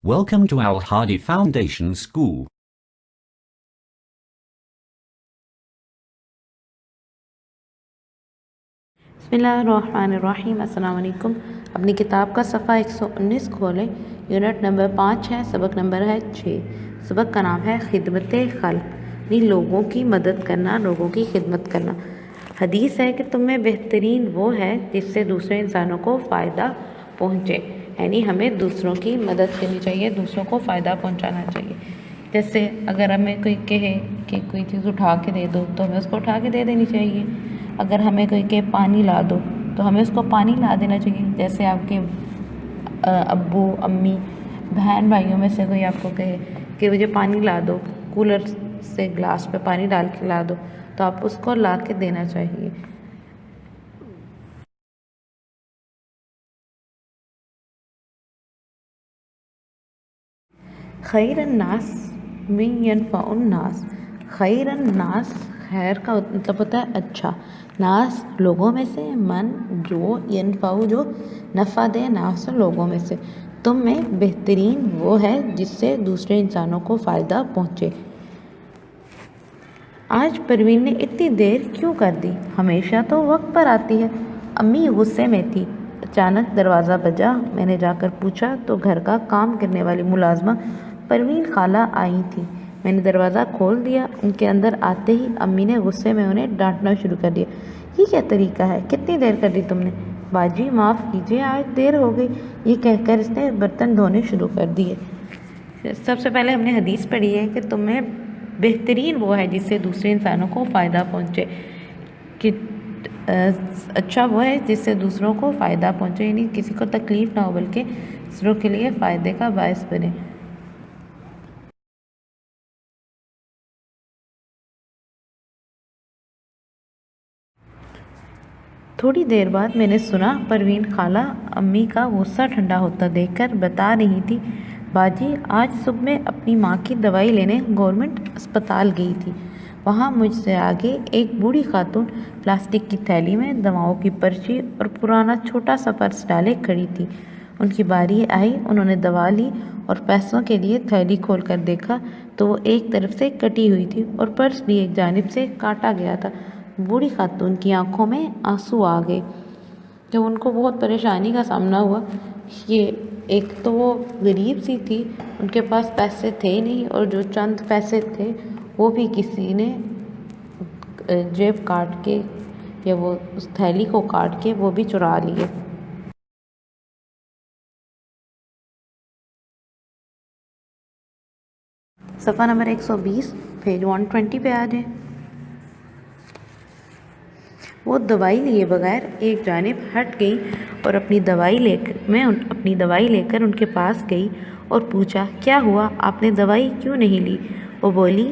Welcome to Al Hadi Foundation School. बिस्मिल्लाहिर्रहमानिर्रहीम। अस्सलाम वालेकुम। अपनी किताब का सफ़ा 119 खोलें। यूनिट नंबर 5 है, सबक नंबर है 6। सबक का नाम है खिदमत खल्क़, यानी लोगों की मदद करना, लोगों की खिदमत करना। हदीस है कि तुम में बेहतरीन वो है जिससे दूसरे इंसानों को फ़ायदा पहुँचे, यानी हमें दूसरों की मदद करनी चाहिए, दूसरों को फ़ायदा पहुँचाना चाहिए। जैसे अगर हमें कोई कहे कि कोई चीज़ उठा के दे दो तो हमें उसको उठा के दे देनी चाहिए। अगर हमें कोई कहे पानी ला दो तो हमें उसको पानी ला देना चाहिए। जैसे आपके अब्बू अम्मी बहन भाइयों में से कोई आपको कहे कि मुझे पानी ला दो, कूलर से ग्लास पे पानी डाल के ला दो, तो आप उसको ला के देना चाहिए। खैरन्नास मिन यनफ़उन्नास। खैरन्नास, खैर का मतलब होता है अच्छा, नास लोगों में से, मन जो, यनफ़उ जो नफ़ा दे, नास लोगों में से। तुम में बेहतरीन वो है जिससे दूसरे इंसानों को फ़ायदा पहुँचे। आज परवीन ने इतनी देर क्यों कर दी? हमेशा तो वक्त पर आती है। अम्मी गुस्से में थी। अचानक दरवाज़ा बजा। मैंने जाकर पूछा तो घर का काम करने वाली मुलाजमा परवीन खाला आई थी। मैंने दरवाज़ा खोल दिया। उनके अंदर आते ही अम्मी ने गुस्से में उन्हें डांटना शुरू कर दिया। ये क्या तरीका है? कितनी देर कर दी तुमने? बाजी माफ़ कीजिए, आज देर हो गई। ये कहकर इसने बर्तन धोने शुरू कर दिए। सबसे पहले हमने हदीस पढ़ी है कि तुम्हें बेहतरीन वो है जिससे दूसरे इंसानों को फ़ायदा पहुँचे, कि अच्छा वो है जिससे दूसरों को फ़ायदा पहुँचे, यानी किसी को तकलीफ़ ना हो बल्कि दूसरों के लिए फ़ायदे का बायस बने। थोड़ी देर बाद मैंने सुना परवीन खाला अम्मी का गुस्सा ठंडा होता देखकर बता रही थी, बाजी आज सुबह में अपनी माँ की दवाई लेने गवर्नमेंट अस्पताल गई थी। वहाँ मुझसे आगे एक बूढ़ी खातून प्लास्टिक की थैली में दवाओं की पर्ची और पुराना छोटा सा पर्स डाले खड़ी थी। उनकी बारी आई, उन्होंने दवा ली और पैसों के लिए थैली खोल कर देखा तो वो एक तरफ से कटी हुई थी और पर्स भी एक जानिब से काटा गया था। बूढ़ी खातून की आंखों में आंसू आ गए। जब उनको बहुत परेशानी का सामना हुआ, ये एक तो वो गरीब सी थी, उनके पास पैसे थे नहीं, और जो चंद पैसे थे वो भी किसी ने जेब काट के या वो उस थैली को काट के वो भी चुरा लिए। सफ़ा नंबर 120 पेज 120 पे आ जाए। वो दवाई लिए बगैर एक जानिब हट गई और अपनी दवाई लेकर उनके पास गई और पूछा, क्या हुआ, आपने दवाई क्यों नहीं ली? वो बोली,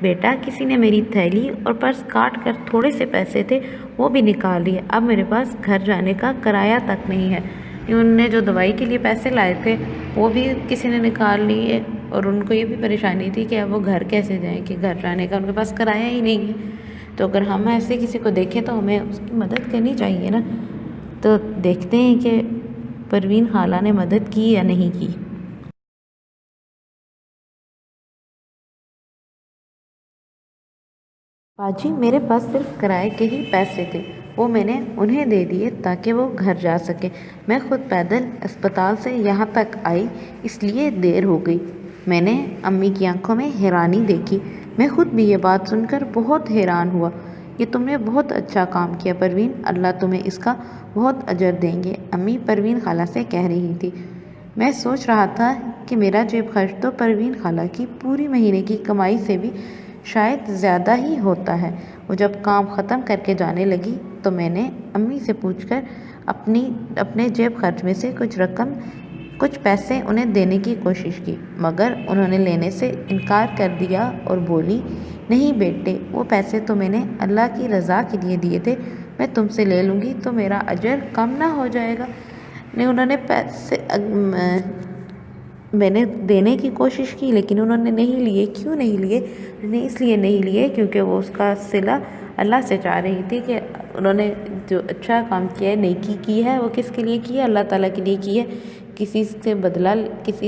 बेटा किसी ने मेरी थैली और पर्स काट कर थोड़े से पैसे थे वो भी निकाल लिए। अब मेरे पास घर जाने का किराया तक नहीं है। उन्होंने जो दवाई के लिए पैसे लाए थे वो भी किसी ने निकाल लिए, और उनको ये भी परेशानी थी कि अब वो घर कैसे जाएं, कि घर जाने का उनके पास किराया ही नहीं है। तो अगर हम ऐसे किसी को देखें तो हमें उसकी मदद करनी चाहिए ना। तो देखते हैं कि परवीन खाला ने मदद की या नहीं की। बाजी मेरे पास सिर्फ किराए के ही पैसे थे, वो मैंने उन्हें दे दिए ताकि वो घर जा सके। मैं खुद पैदल अस्पताल से यहाँ तक आई, इसलिए देर हो गई। मैंने अम्मी की आंखों में हैरानी देखी। मैं खुद भी ये बात सुनकर बहुत हैरान हुआ। ये तुमने बहुत अच्छा काम किया परवीन, अल्लाह तुम्हें इसका बहुत अजर देंगे, अम्मी परवीन खाला से कह रही थी। मैं सोच रहा था कि मेरा जेब खर्च तो परवीन खाला की पूरी महीने की कमाई से भी शायद ज़्यादा ही होता है। वो जब काम ख़त्म करके जाने लगी तो मैंने अम्मी से पूछकर अपने जेब खर्च में से कुछ पैसे उन्हें देने की कोशिश की, मगर उन्होंने लेने से इनकार कर दिया और बोली, नहीं बेटे, वो पैसे तो मैंने अल्लाह की रज़ा के लिए दिए थे, मैं तुमसे ले लूँगी तो मेरा अजर कम ना हो जाएगा। नहीं, उन्होंने पैसे मैंने देने की कोशिश की लेकिन उन्होंने नहीं लिए। क्यों नहीं लिए? इसलिए नहीं लिए क्योंकि वो उसका सिला अल्लाह से चाह रही थी कि انہوں نے جو اچھا کام کیا ہے، نیکی کی ہے، وہ کس کے لیے کی ہے؟ اللہ تعالیٰ کے لیے کی ہے۔ کسی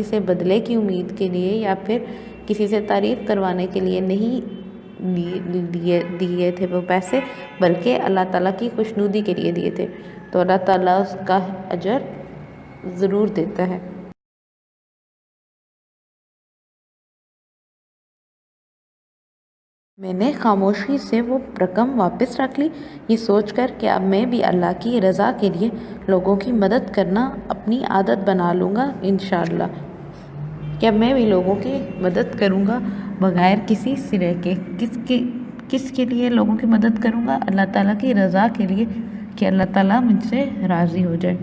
سے بدلے کی امید کے لیے یا پھر کسی سے تعریف کروانے کے لیے نہیں دیے تھے وہ پیسے، بلکہ اللہ تعالیٰ کی خوشنودی کے لیے دیے تھے، تو اللہ تعالیٰ اس کا اجر ضرور دیتا ہے۔ میں نے خاموشی سے وہ رقم واپس رکھ لی، یہ سوچ کر کہ اب میں بھی اللہ کی رضا کے لیے لوگوں کی مدد کرنا اپنی عادت بنا لوں گا انشاءاللہ، کہ اب میں بھی لوگوں کی مدد کروں گا بغیر کسی سرے کے۔ کس کے لیے لوگوں کی مدد کروں گا؟ اللہ تعالیٰ کی رضا کے لیے، کہ اللہ تعالیٰ مجھ سے راضی ہو جائے۔